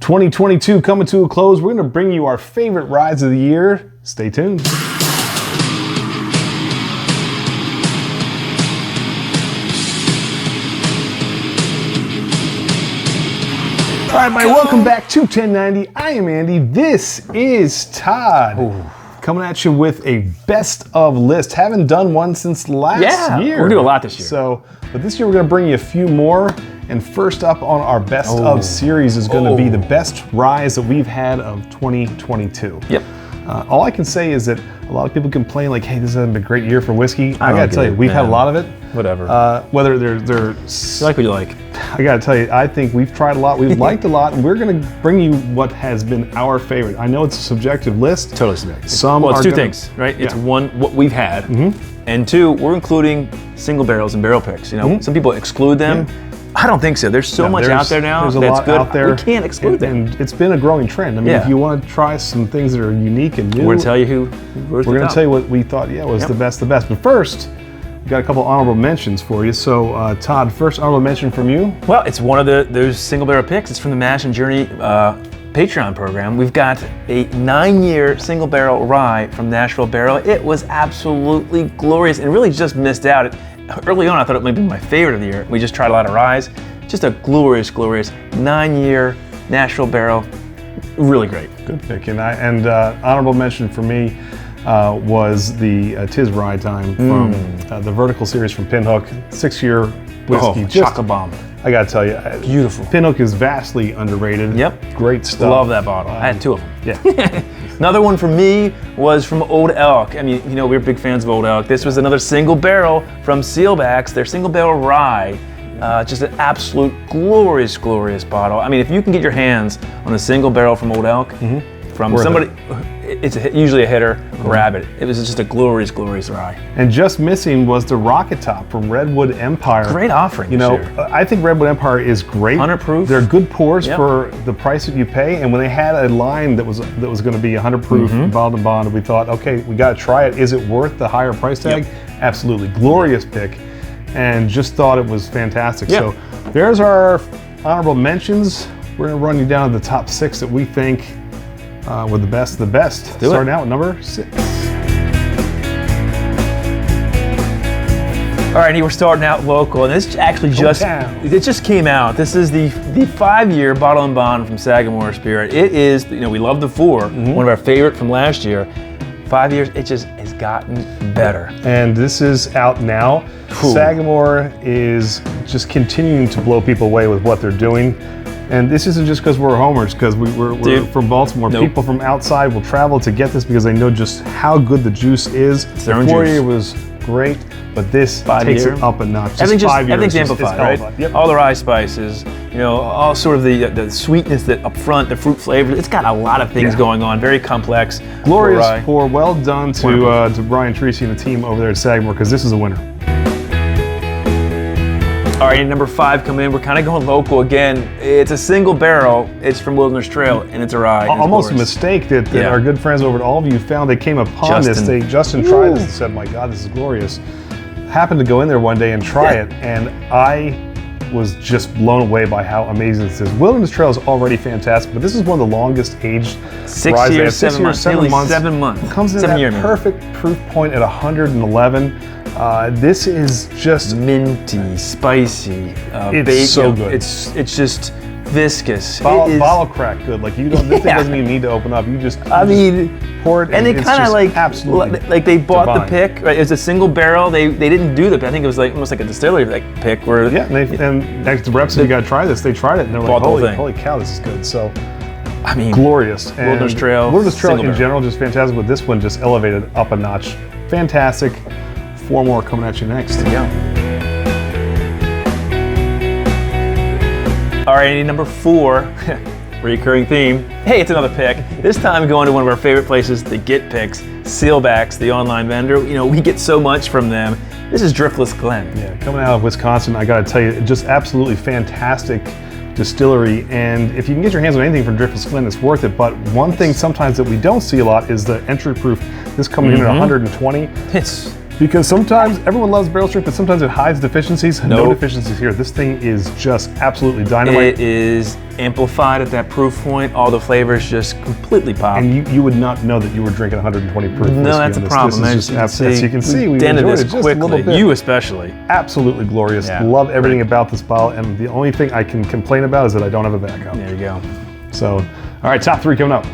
2022 coming to a close. We're going to bring you our favorite rides of the year. Stay tuned. All right, everybody, welcome back to 1090. I am Andy. This is Todd. Ooh. Coming at you with a best of list. Haven't done one since last year. We're doing a lot this year. But this year we're going to bring you a few more. And first up on our best of series is going to be the best ryes that we've had of 2022. Yep. All I can say is that a lot of people complain like, hey, this hasn't been a great year for whiskey. I got to tell you, we've had a lot of it. Whatever. Whether they're you like what you like. I got to tell you, I think we've tried a lot, we've liked a lot, and we're going to bring you what has been our favorite. I know it's a subjective list. Totally subjective. It's two things, right? It's one, what we've had, and two, we're including single barrels and barrel picks. You know, some people exclude them. Yeah. I don't think so. There's so much out there now that's lot good. Out there. We can't exclude them. And it's been a growing trend. I mean, if you want to try some things that are unique and new, we're going to tell you we're going to tell you what we thought was the best. But first, we got a couple honorable mentions for you. So, Todd, first honorable mention from you. Well, it's one of those single barrel picks. It's from the Mash and Journey Patreon program. We've got a 9-year single barrel rye from Nashville Barrel. It was absolutely glorious and really just missed out. Early on, I thought it might be my favorite of the year. We just tried a lot of ryes. Just a glorious, glorious 9-year Nashville Barrel. Really great. Good pick. And honorable mention for me was the Tis Rye Time from the Vertical series from Pinhook. 6-year whiskey. Chocolate bomb. I got to tell you. Beautiful. Pinhook is vastly underrated. Yep. Great stuff. Love that bottle. I had 2 of them. Yeah. Another one for me was from Old Elk. I mean, you know, we're big fans of Old Elk. This was another single barrel from Sealbacks, their single barrel rye. Just an absolute glorious, glorious bottle. I mean, if you can get your hands on a single barrel from Old Elk, from somebody, it's usually a hitter, grab it. It was just a glorious, glorious rye. And just missing was the Rocket Top from Redwood Empire. Great offering. You know, I think Redwood Empire is great. 100 proof. They're good pours for the price that you pay. And when they had a line that was going to be 100 proof, bottled and bonded, we thought, okay, we got to try it. Is it worth the higher price tag? Absolutely. Glorious pick. And just thought it was fantastic. So there's our honorable mentions. We're going to run you down the top 6 that we think were the best of the best. Starting out at number 6. All right, we're starting out local, and this actually just came out. This is the 5-year Bottle and Bond from Sagamore Spirit. It is, you know, we love the 4, one of our favorite from last year. 5 years, it just has gotten better. And this is out now. Sagamore is just continuing to blow people away with what they're doing. And this isn't just because we're homers, because we're from Baltimore. People from outside will travel to get this because they know just how good the juice is. It's their the own 4-year juice. was great, but this takes it up a notch. Everything's amplified, right? Yep. All the rye spices, you know, all sort of the sweetness that up front, the fruit flavors. It's got a lot of things going on. Very complex. Glorious pour. Well done to Brian Treacy and the team over there at Sagamore, because this is a winner. All right, number 5 coming in. We're kind of going local again. It's a single barrel. It's from Wilderness Trail, and it's a rye. Almost a mistake that our good friends over at All of You found. They came upon Justin tried this and said, my God, this is glorious. Happened to go in there one day and try it, and I was just blown away by how amazing this is. Wilderness Trail is already fantastic, but this is one of the longest aged 6 years, 7 months. 7 months. 7 months. Comes in that perfect proof point at 111. This is just minty, spicy. It's so good. It's just viscous. Bottle crack good. Like this thing doesn't even need to open up. You just pour it. And they kind of absolutely like they bought divine. the pick. Right? It was a single barrel. They didn't do the pick. I think it was like almost like a distillery pick where and next to reps, you got to try this. They tried it and they're like, holy cow, this is good. So. I mean, glorious. Wilderness Trail in general, just fantastic. But this one just elevated up a notch. Fantastic. 4 more coming at you next. Yeah. All right, number 4, recurring theme. Hey, it's another pick. This time going to one of our favorite places to get picks, Sealbacks, the online vendor. You know, we get so much from them. This is Driftless Glenn. Yeah, coming out of Wisconsin, I got to tell you, just absolutely fantastic distillery. And if you can get your hands on anything from Driftless Glenn, it's worth it. But one thing sometimes that we don't see a lot is the entry proof. This coming in at 120. Because sometimes everyone loves barrel strength, but sometimes it hides deficiencies. No Nope. deficiencies here. This thing is just absolutely dynamite. It is amplified at that proof point. All the flavors just completely pop. And you would not know that you were drinking 120 proof whiskey. No, that's a on this. problem. This is just, as you can see, we dented enjoyed this it just a little quickly. bit. You especially. Absolutely glorious. Yeah. Love everything about this bottle. And the only thing I can complain about is that I don't have a backup. There you go. So, all right, top 3 coming up.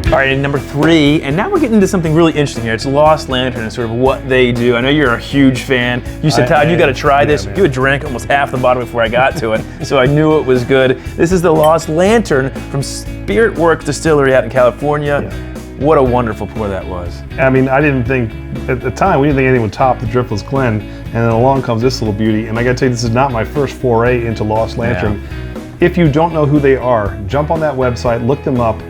All right, and number 3, and now we're getting into something really interesting here. It's Lost Lantern and sort of what they do. I know you're a huge fan. You said, Todd, you got to try this. man. You had drank almost half the bottle before I got to it, so I knew it was good. This is the Lost Lantern from Spirit Works Distillery out in California. Yeah. What a wonderful pour that was. I mean, I didn't think, at the time, we didn't think anything would top the Driftless Glenn, and then along comes this little beauty, and I gotta tell you, this is not my first foray into Lost Lantern. If you don't know who they are, jump on that website, look them up.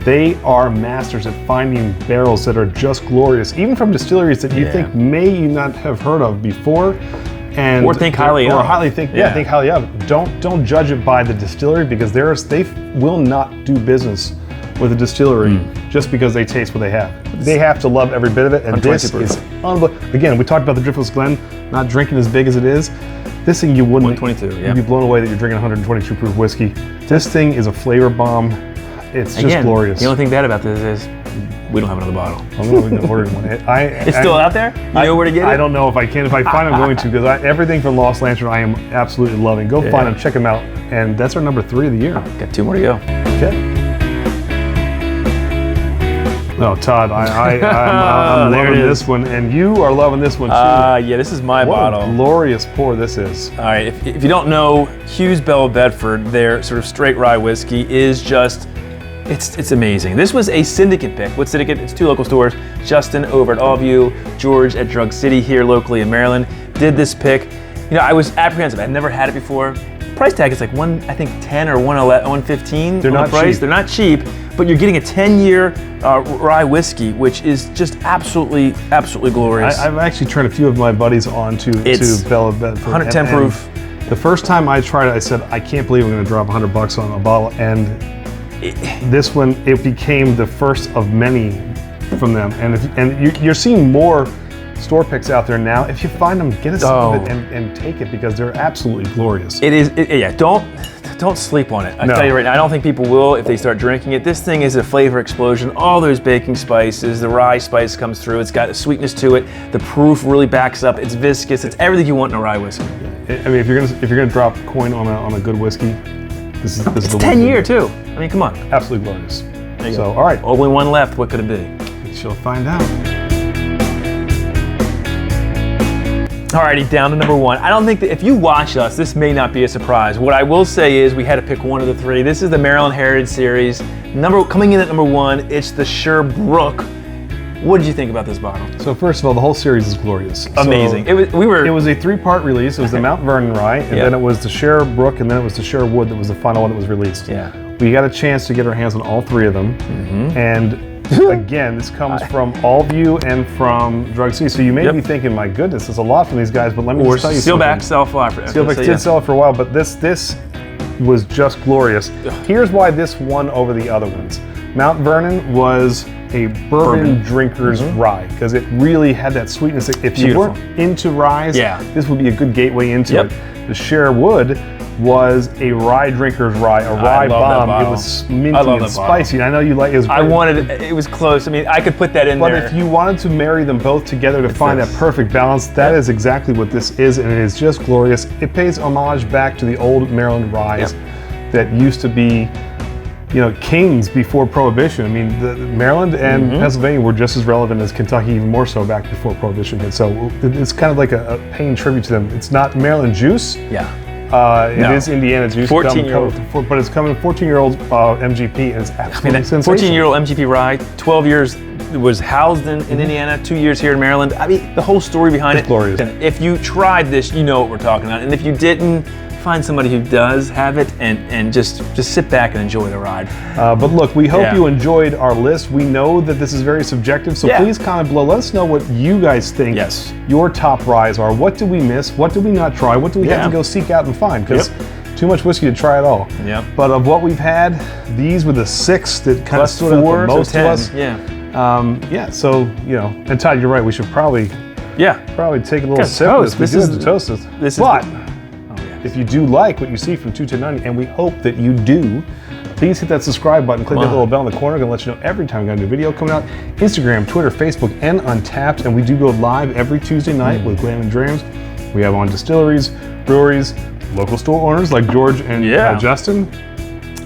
They are masters at finding barrels that are just glorious, even from distilleries that you think may you not have heard of before. And Or think highly of. think highly of. Don't judge it by the distillery, because they will not do business with a distillery just because they taste what they have. They have to love every bit of it, and this is unbelievable. Again, we talked about the Driftless Glenn not drinking as big as it is. This thing you wouldn't. 122, You'd be blown away that you're drinking 122 proof whiskey. This thing is a flavor bomb. It's just glorious. The only thing bad about this is we don't have another bottle. I'm going to order one. It's still out there? You know where to get it? I don't know if I can. If I find, I'm going to, because everything from Lost Lantern I am absolutely loving. Go find them, check them out, and that's our number 3 of the year. Got 2 more to go. Okay. No, Todd, I'm loving this one, and you are loving this one too. Yeah, this is my What bottle. a glorious pour this is. All right, if you don't know, Hughes Bedford, their sort of straight rye whiskey is just, it's amazing. This was a syndicate pick. What syndicate? It's 2 local stores. Justin over at Allview, George at Drug City here locally in Maryland did this pick. You know, I was apprehensive. I'd never had it before. Price tag is like I think 10 or 115. They're not cheap. They're not cheap, but you're getting a 10-year rye whiskey, which is just absolutely glorious. I've actually turned a few of my buddies on to Bedford. 110 proof. The first time I tried it, I said, I can't believe I'm going to drop $100 on a bottle, and this one, it became the first of many from them. And you're seeing more store picks out there now. If you find them, get a sip of it and take it, because they're absolutely glorious. It is. Don't sleep on it. I tell you right now, I don't think people will if they start drinking it. This thing is a flavor explosion. All those baking spices, the rye spice comes through. It's got a sweetness to it. The proof really backs up. It's viscous. It's everything you want in a rye whiskey. I mean, if you're gonna drop a coin on a good whiskey, this is the 10-year too. I mean, come on. Absolutely glorious. There you So, go. all right, Only one left. What could it be? she'll find out. Alrighty, down to number 1. I don't think that if you watch us, this may not be a surprise. What I will say is we had to pick one of the 3. This is the Maryland Heritage Series. Coming in at number 1, it's the Sherbrooke. What did you think about this bottle? So first of all, the whole series is glorious. Amazing. So, It was a 3-part release. It was the Mount Vernon rye, and then it was the Sherbrooke, and then it was the Sherwood that was the final one that was released. Yeah. We got a chance to get our hands on all 3 of them, and again, this comes from Allview and from Drug City. So you may be thinking, my goodness, there's a lot from these guys, but let me just tell you something. Steelback self-offer. Steelback did sell it for a while, but this was just glorious. Here's why this won over the other ones. Mount Vernon was a bourbon drinker's rye, because it really had that sweetness. If you weren't into ryes, this would be a good gateway into it. The Sherwood was a rye drinker's rye, a rye bomb. It was minty and spicy. I know you like it. It was close. I mean, I could put that in there. But if you wanted to marry them both together to find that perfect balance, that is exactly what this is, and it is just glorious. It pays homage back to the old Maryland ryes that used to be, you know, kings before Prohibition. I mean, Maryland and Pennsylvania were just as relevant as Kentucky, even more so back before Prohibition hit. So it's kind of like a paying tribute to them. It's not Maryland juice. It is Indiana juice. 14-year-old. But it's coming 14-year-old MGP, and it's absolutely sensational. 14-year-old MGP rye, 12 years was housed in Indiana, 2 years here in Maryland. I mean, the whole story behind it. Glorious. If you tried this, you know what we're talking about. And if you didn't, find somebody who does have it and just sit back and enjoy the ride. But look, we hope you enjoyed our list. We know that this is very subjective, so please comment below. Let us know what you guys think your top ryes are. What did we miss? What did we not try? What do we have to go seek out and find? Because too much whiskey to try it all. But of what we've had, these were the 6 that kind of stood out the most to us. Yeah, so, and Todd, you're right. We should probably take a little sip of this. We do have to toast this. But if you do like what you see from 21090, and we hope that you do, please hit that subscribe button, click that little bell in the corner, gonna let you know every time we got a new video coming out. Instagram, Twitter, Facebook, and Untappd. And we do go live every Tuesday night with Glenn and Drams. We have on distilleries, breweries, local store owners like George and Justin.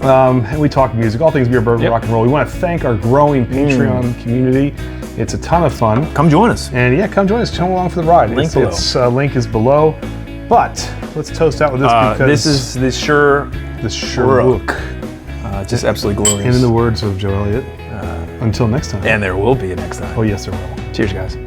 And we talk music, all things beer, bourbon, rock and roll. We want to thank our growing Patreon community. It's a ton of fun. Come join us. And come join us. Come along for the ride. Link is below. But let's toast out with this because this is the Sherwook. Just absolutely glorious. And in the words of Joe Elliott, until next time. And there will be a next time. Oh yes, there will. Cheers, guys.